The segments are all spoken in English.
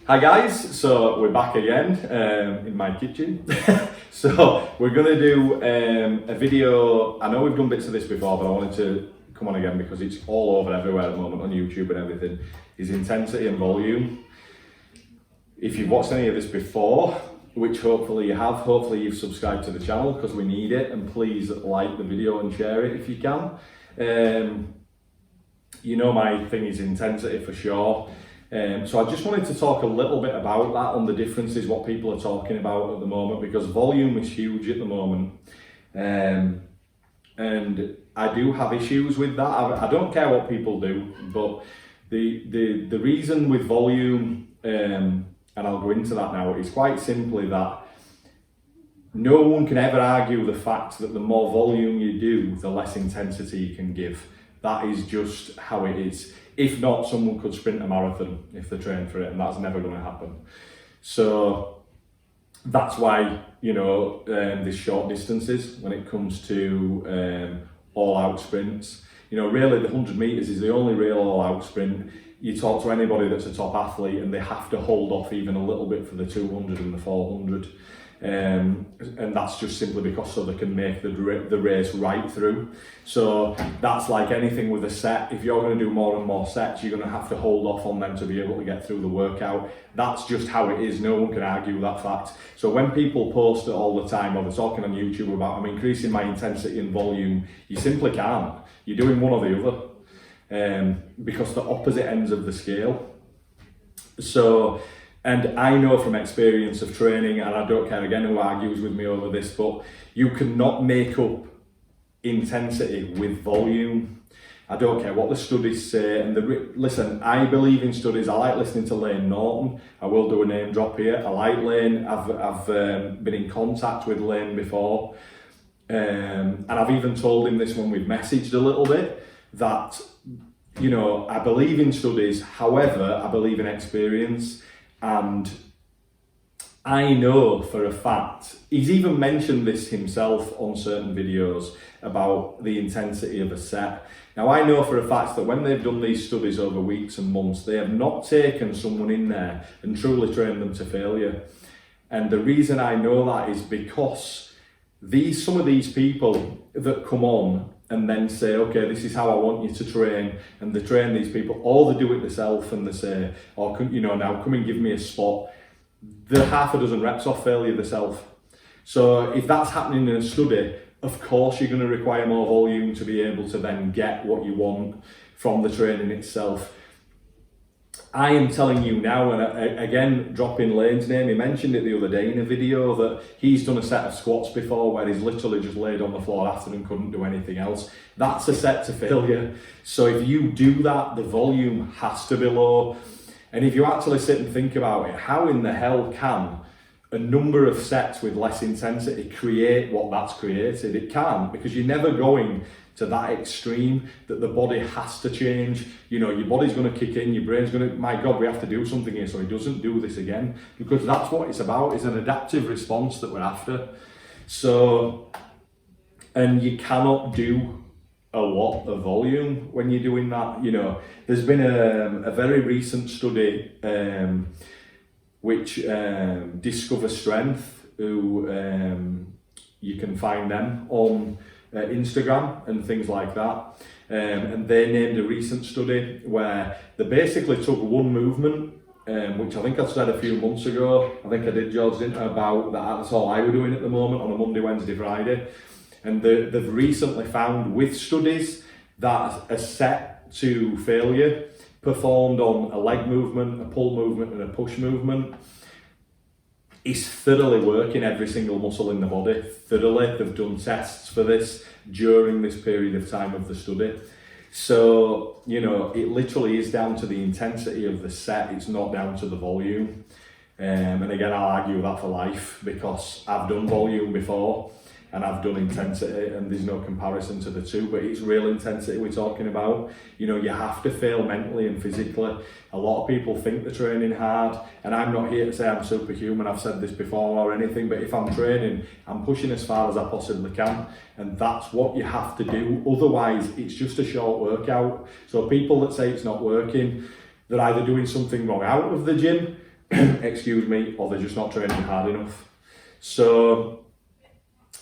Hi guys, so we're back again in my kitchen. So we're going to do a video. I know we've done bits of this before, but I wanted to come on again because it's all over everywhere at the moment on YouTube and everything. Is intensity and volume. If you've watched any of this before, which hopefully you have, hopefully you've subscribed to the channel because we need it, and please like the video and share it if you can. You know my thing is intensity for sure. So I just wanted to talk a little bit about that, on the differences, what people are talking about at the moment, because volume is huge at the moment. And I do have issues with that. I don't care what people do, but the reason with volume, and I'll go into that now, is quite simply that no one can ever argue the fact that the more volume you do, the less intensity you can give. That is just how it is. If not, someone could sprint a marathon if they train for it, and that's never going to happen. So that's why, you know, there's short distances when it comes to all-out sprints. You know, really the 100 metres is the only real all-out sprint. You talk to anybody that's a top athlete and they have to hold off even a little bit for the 200 and the 400. And that's just simply because so they can make the race right through. So that's like anything with a set. If you're going to do more and more sets, you're going to have to hold off on them to be able to get through the workout. That's just how it is. No one can argue that fact. So when people post it all the time, or they're talking on YouTube about I'm increasing my intensity and volume, you simply can't. You're doing one or the other, because the opposite ends of the scale. So, and I know from experience of training, and I don't care again who argues with me over this, but you cannot make up intensity with volume. I don't care what the studies say. And listen, I believe in studies. I like listening to Layne Norton. I will do a name drop here. I like Layne. I've been in contact with Layne before. And I've even told him this when we've messaged a little bit, that, you know, I believe in studies. However, I believe in experience. And I know for a fact, he's even mentioned this himself on certain videos about the intensity of a set. Now I know for a fact that when they've done these studies over weeks and months, they have not taken someone in there and truly trained them to failure. And the reason I know that is because some of these people that come on and then say, okay, this is how I want you to train, and they train these people, or they do it themselves and they say, oh, you know, now come and give me a spot. They're half a dozen reps off failure themselves. So if that's happening in a study, of course you're going to require more volume to be able to then get what you want from the training itself. I am telling you now, and again, dropping Layne's name, he mentioned it the other day in a video that he's done a set of squats before where he's literally just laid on the floor after and couldn't do anything else. That's a set to failure. So if you do that, the volume has to be low. And if you actually sit and think about it, how in the hell can a number of sets with less intensity create what that's created? It can't, because you're never going to that extreme that the body has to change. You know, your body's going to kick in, your brain's going to, my God, we have to do something here so he doesn't do this again, because that's what it's about. It's an adaptive response that we're after. So, and you cannot do a lot of volume when you're doing that. You know, there's been a very recent study which Discover Strength, who you can find them on Instagram and things like that, and they named a recent study where they basically took one movement, which I think I said a few months ago, I think I did, George, didn't I, about that, that's all I were doing at the moment on a Monday, Wednesday, Friday, and they've recently found with studies that a set to failure performed on a leg movement, a pull movement and a push movement is thoroughly working every single muscle in the body, thoroughly. They've done tests for this during this period of time of the study. So, you know, it literally is down to the intensity of the set, it's not down to the volume. And again, I'll argue that for life, because I've done volume before and I've done intensity, and there's no comparison to the two, but it's real intensity we're talking about. You know, you have to fail mentally and physically. A lot of people think they're training hard, and I'm not here to say I'm superhuman, I've said this before or anything, but if I'm training, I'm pushing as far as I possibly can, and that's what you have to do. Otherwise, it's just a short workout. So people that say it's not working, they're either doing something wrong out of the gym, excuse me, or they're just not training hard enough. So,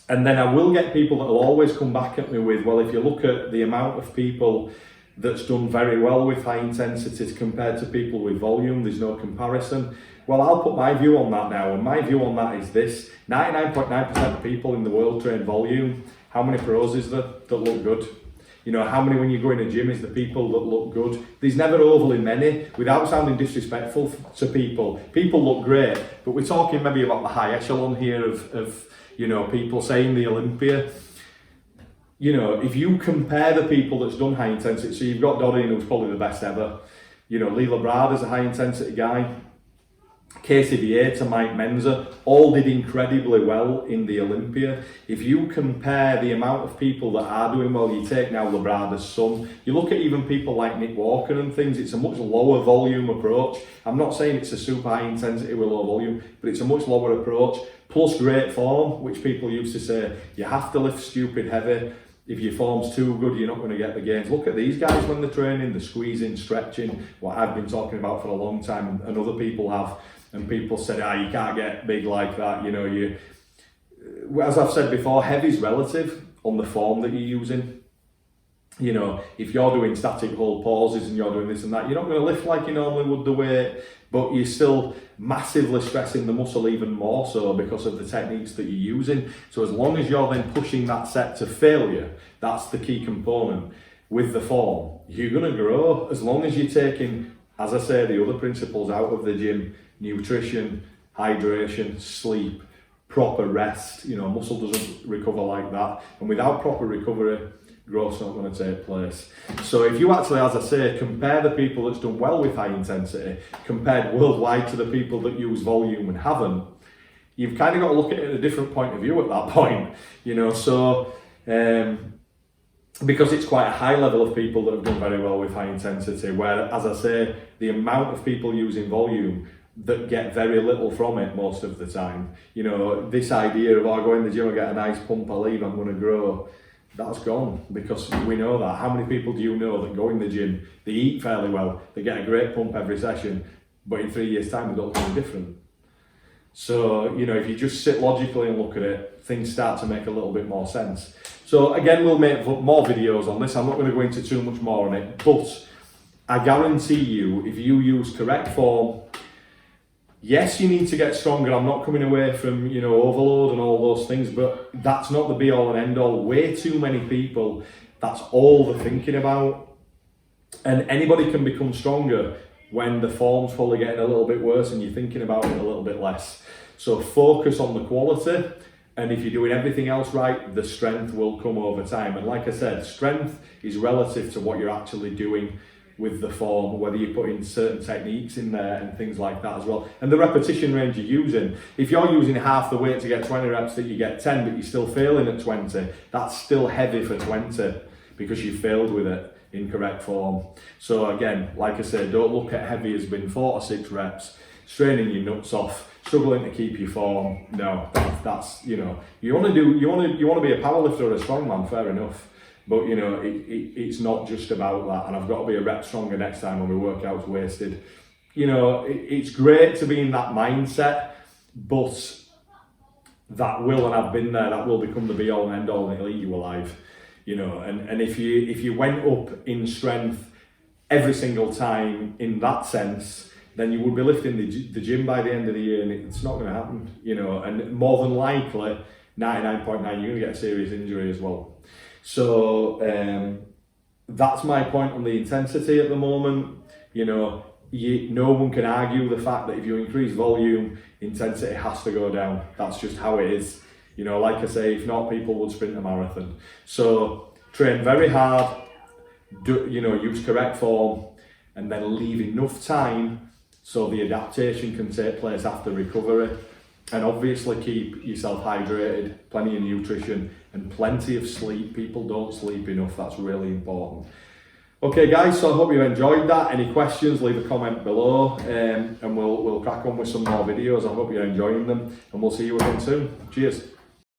and then I will get people that will always come back at me with, well, if you look at the amount of people that's done very well with high intensities compared to people with volume, there's no comparison. Well, I'll put my view on that now, and my view on that is this: 99.9% of people in the world train volume. How many pros is there that look good? You know, how many when you go in a gym is the people that look good? There's never overly many. Without sounding disrespectful to people, people look great, but we're talking maybe about the high echelon here of you know, people saying the Olympia. You know, if you compare the people that's done high intensity, so you've got Dodin, who's probably the best ever. You know, Lee Labrada's a high intensity guy. Casey Vieta, Mike Menzer, all did incredibly well in the Olympia. If you compare the amount of people that are doing well, you take now Labrada's son, you look at even people like Nick Walker and things, it's a much lower volume approach. I'm not saying it's a super high intensity with low volume, but it's a much lower approach, plus great form, which people used to say, you have to lift stupid heavy. If your form's too good, you're not going to get the gains. Look at these guys when they're training, they're squeezing, stretching, what I've been talking about for a long time, and other people have. And people said, you can't get big like that. You know, as I've said before, heavy's relative on the form that you're using. You know, if you're doing static hold pauses and you're doing this and that, you're not going to lift like you normally would the weight, but you're still massively stressing the muscle even more so because of the techniques that you're using. So as long as you're then pushing that set to failure, that's the key component with the form. You're going to grow as long as you're taking, as I say, the other principles out of the gym: nutrition, hydration, sleep, proper rest. You know, muscle doesn't recover like that. And without proper recovery, growth's not going to take place. So if you actually, as I say, compare the people that's done well with high intensity compared worldwide to the people that use volume and haven't, you've kind of got to look at it at a different point of view at that point. You know, so because it's quite a high level of people that have done very well with high intensity, where, as I say, the amount of people using volume that get very little from it most of the time. You know, this idea of, I go in the gym, I get a nice pump, I leave, I'm going to grow, that's gone, because we know that. How many people do you know that go in the gym, they eat fairly well, they get a great pump every session, but in 3 years' time they don't look any different? So, you know, if you just sit logically and look at it, things start to make a little bit more sense. So again, we'll make more videos on this. I'm not going to go into too much more on it, but I guarantee you, if you use correct form, yes, you need to get stronger. I'm not coming away from, you know, overload and all those things, but that's not the be all and end all. Way too many people, that's all they're thinking about. And anybody can become stronger when the form's probably getting a little bit worse and you're thinking about it a little bit less. So focus on the quality, and if you're doing everything else right, the strength will come over time. And like I said, strength is relative to what you're actually doing with the form, whether you're putting certain techniques in there and things like that as well. And the repetition range you're using. If you're using half the weight to get 20 reps that you get 10, but you're still failing at 20, that's still heavy for 20 because you failed with it in correct form. So again, like I said, don't look at heavy as being 4 or 6 reps, straining your nuts off, struggling to keep your form. No, that's you know, you want to be a powerlifter or a strongman, fair enough. But you know, it's not just about that, and I've got to be a rep stronger next time when my workout's wasted. You know, it's great to be in that mindset, but that will, and I've been there, that will become the be all and end all and it'll eat you alive. You know, and if you went up in strength every single time in that sense, then you would be lifting the gym by the end of the year, and it's not going to happen. You know, and more than likely, 99.9, you're going to get a serious injury as well. So that's my point on the intensity at the moment. You know, no one can argue the fact that if you increase volume, intensity has to go down. That's just how it is. You know, like I say, if not, people would sprint a marathon. So train very hard, use correct form, and then leave enough time so the adaptation can take place after recovery. And obviously keep yourself hydrated, plenty of nutrition, and plenty of sleep. People don't sleep enough, that's really important. Okay guys, so I hope you enjoyed that. Any questions, leave a comment below, and we'll crack on with some more videos. I hope you're enjoying them, and we'll see you again soon. Cheers.